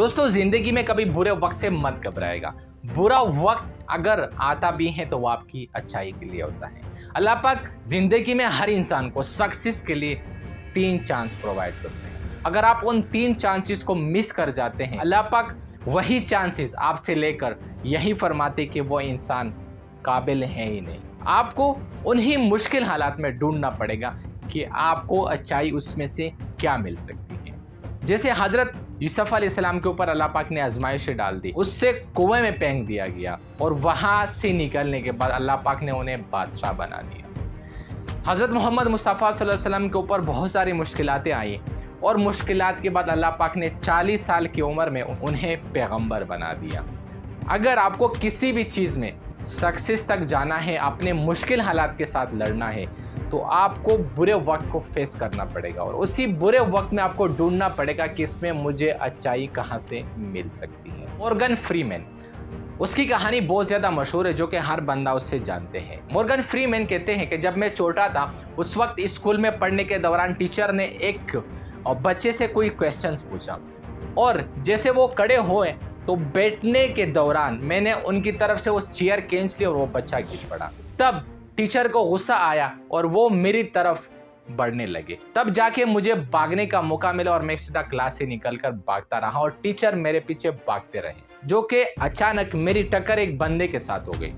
दोस्तों, जिंदगी में कभी बुरे वक्त से मत घबराएगा। बुरा वक्त अगर आता भी है तो वो आपकी अच्छाई के लिए होता है। अल्लाह पाक जिंदगी में हर इंसान को सक्सेस के लिए 3 चांस प्रोवाइड करते हैं। अगर आप उन 3 चांसेस को मिस कर जाते हैं, अल्लाह पाक वही चांसेस आपसे लेकर यही फरमाते कि वो इंसान काबिल है ही नहीं। आपको उन्हीं मुश्किल हालात में ढूंढना पड़ेगा कि आपको अच्छाई उसमें से क्या मिल सकती है। जैसे हजरत यूसुफ अलैहिस्सलाम के ऊपर अल्लाह पाक ने आजमाइशें डाल दी, उससे कुएं में फेंक दिया गया और वहां से निकलने के बाद अल्लाह पाक ने उन्हें बादशाह बना दिया। हजरत मोहम्मद मुस्तफ़ा सल्लल्लाहु अलैहि वसल्लम के ऊपर बहुत सारी मुश्किलातें आई और मुश्किलात के बाद अल्लाह पाक ने 40 साल की उम्र में उन्हें पैगंबर बना दिया। अगर आपको किसी भी चीज़ में सक्सेस तक जाना है, अपने मुश्किल हालात के साथ लड़ना है, तो आपको बुरे वक्त को फेस करना पड़ेगा और उसी बुरे वक्त में आपको ढूंढना पड़ेगा कि इसमें मुझे अच्छाई कहाँ से मिल सकती है। मॉर्गन फ्रीमैन, उसकी कहानी बहुत ज़्यादा मशहूर है जो कि हर बंदा उससे जानते हैं। मॉर्गन फ्रीमैन कहते हैं कि जब मैं छोटा था, उस वक्त स्कूल में पढ़ने के दौरान टीचर ने एक बच्चे से कोई क्वेश्चंस पूछा और जैसे वो खड़े हुए तो बैठने के दौरान मैंने उनकी तरफ से वो चेयर खींच ली और वो बच्चा गिर पड़ा। तब टीचर को गुस्सा आया और वो मेरी तरफ बढ़ने लगे। तब जाके मुझे भागने का मौका मिला और मैं सीधा क्लास से निकलकर भागता रहा और टीचर मेरे पीछे भागते रहे, जो कि अचानक मेरी टक्कर एक बंदे के साथ हो गई।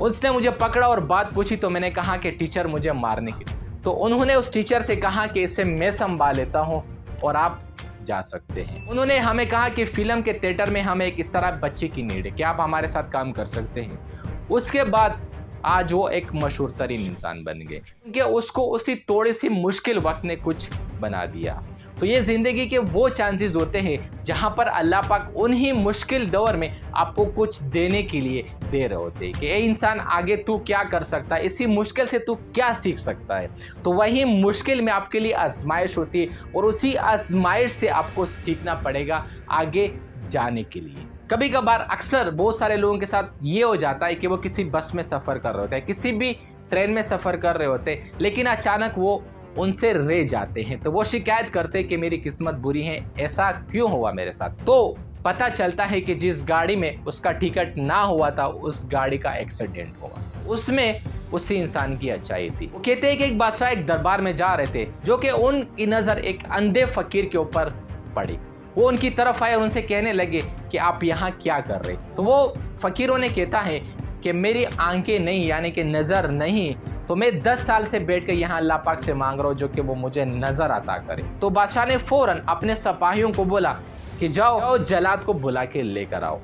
उसने मुझे पकड़ा और बात पूछी तो मैंने कहा कि टीचर मुझे मारने की, तो उन्होंने उस टीचर से कहा कि इसे मैं संभाल लेता हूँ और आप जा सकते हैं। उन्होंने हमें कहा कि फिल्म के थिएटर में हमें एक इस तरह बच्चे की नीड है, क्या आप हमारे साथ काम कर सकते हैं। उसके बाद आज वो एक मशहूर तरीन इंसान बन गए कि उसको उसी थोड़ी सी मुश्किल वक्त ने कुछ बना दिया। तो ये ज़िंदगी के वो चांसेस होते हैं जहाँ पर अल्लाह पाक उन्हीं मुश्किल दौर में आपको कुछ देने के लिए दे रहे होते हैं कि ए इंसान, आगे तू क्या कर सकता है, इसी मुश्किल से तू क्या सीख सकता है। तो वही मुश्किल में आपके लिए आजमाइश होती है और उसी आजमाइश से आपको सीखना पड़ेगा आगे जाने के लिए। कभी कभार अक्सर बहुत सारे लोगों के साथ ये हो जाता है कि वो किसी बस में सफ़र कर रहे होते हैं, किसी भी ट्रेन में सफ़र कर रहे होते हैं, लेकिन अचानक वो उनसे रह जाते हैं। तो वो शिकायत करते हैं कि मेरी किस्मत बुरी है, ऐसा क्यों हुआ मेरे साथ। तो पता चलता है कि जिस गाड़ी में उसका टिकट ना हुआ था, उस गाड़ी का एक्सीडेंट हुआ, उसमें उसी इंसान की अच्छाई थी। वो कहते हैं कि एक बादशाह एक दरबार में जा रहे थे, जो कि उनकी नज़र एक अंधे फकीर के ऊपर पड़ी। वो उनकी तरफ आए और उनसे कहने लगे कि आप यहाँ क्या कर रहे। तो वो फकीरों ने कहता है कि मेरी आंखें नहीं, यानी कि नज़र नहीं, तो मैं 10 साल से बैठ कर यहाँ अल्लाह पाक से मांग रहा हूँ जो कि वो मुझे नज़र अता करे। तो बादशाह ने फ़ौरन अपने सिपाहियों को बोला कि जाओ जल्लाद को बुला के लेकर आओ।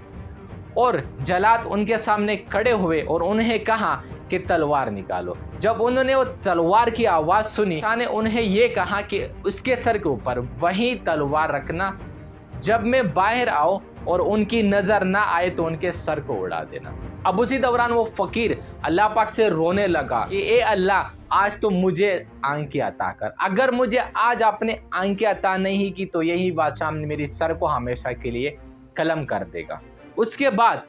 और जल्लाद उनके सामने खड़े हुए और उन्हें कहा कि तलवार निकालो। जब उन्होंने वो तलवार की आवाज़ सुनी, बादशाह ने उन्हें ये कहा कि उसके सर के ऊपर वही तलवार रखना, जब मैं बाहर आऊँ और उनकी नज़र ना आए तो उनके सर को उड़ा देना। अब उसी दौरान वो फ़कीर अल्लाह पाक से रोने लगा कि ए अल्लाह, आज तो मुझे आंखें अता कर। अगर मुझे आज आपने आंखें अता नहीं की तो यही बादशाह ने मेरी सर को हमेशा के लिए कलम कर देगा। उसके बाद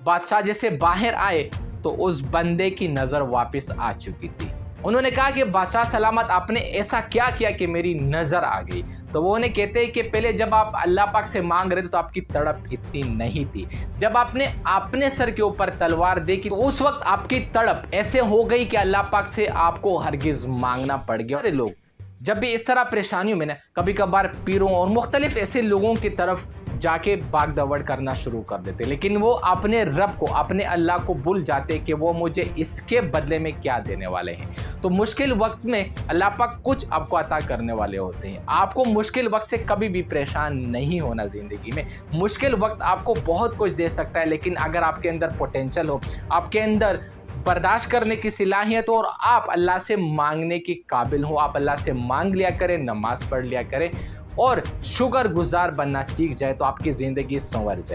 बादशाह जैसे बाहर आए तो उस बंदे की नज़र वापस आ चुकी थी। उन्होंने कहा कि बादशाह सलामत, आपने ऐसा क्या किया कि मेरी नज़र आ गई। तो वो उन्हें कहते हैं कि पहले जब आप अल्लाह पाक से मांग रहे थे तो आपकी तड़प इतनी नहीं थी। जब आपने अपने सर के ऊपर तलवार देखी तो उस वक्त आपकी तड़प ऐसे हो गई कि अल्लाह पाक से आपको हरगिज़ मांगना पड़ गया। अरे लोग जब भी इस तरह परेशानियों में ना, कभी कभार पीरों और मुख्तलिफ ऐसे लोगों की तरफ जाके भाग दौड़ करना शुरू कर देते, लेकिन वो अपने रब को, अपने अल्लाह को भूल जाते कि वो मुझे इसके बदले में क्या देने वाले हैं। तो मुश्किल वक्त में अल्लाह पाक कुछ आपको अता करने वाले होते हैं। आपको मुश्किल वक्त से कभी भी परेशान नहीं होना। ज़िंदगी में मुश्किल वक्त आपको बहुत कुछ दे सकता है, लेकिन अगर आपके अंदर पोटेंशियल हो, आपके अंदर बर्दाश्त करने की सलाहियत हो और आप अल्लाह से मांगने के काबिल हो, आप अल्लाह से मांग लिया करें, नमाज पढ़ लिया करें और शुक्रगुजार बनना सीख जाए तो आपकी ज़िंदगी संवर जाए।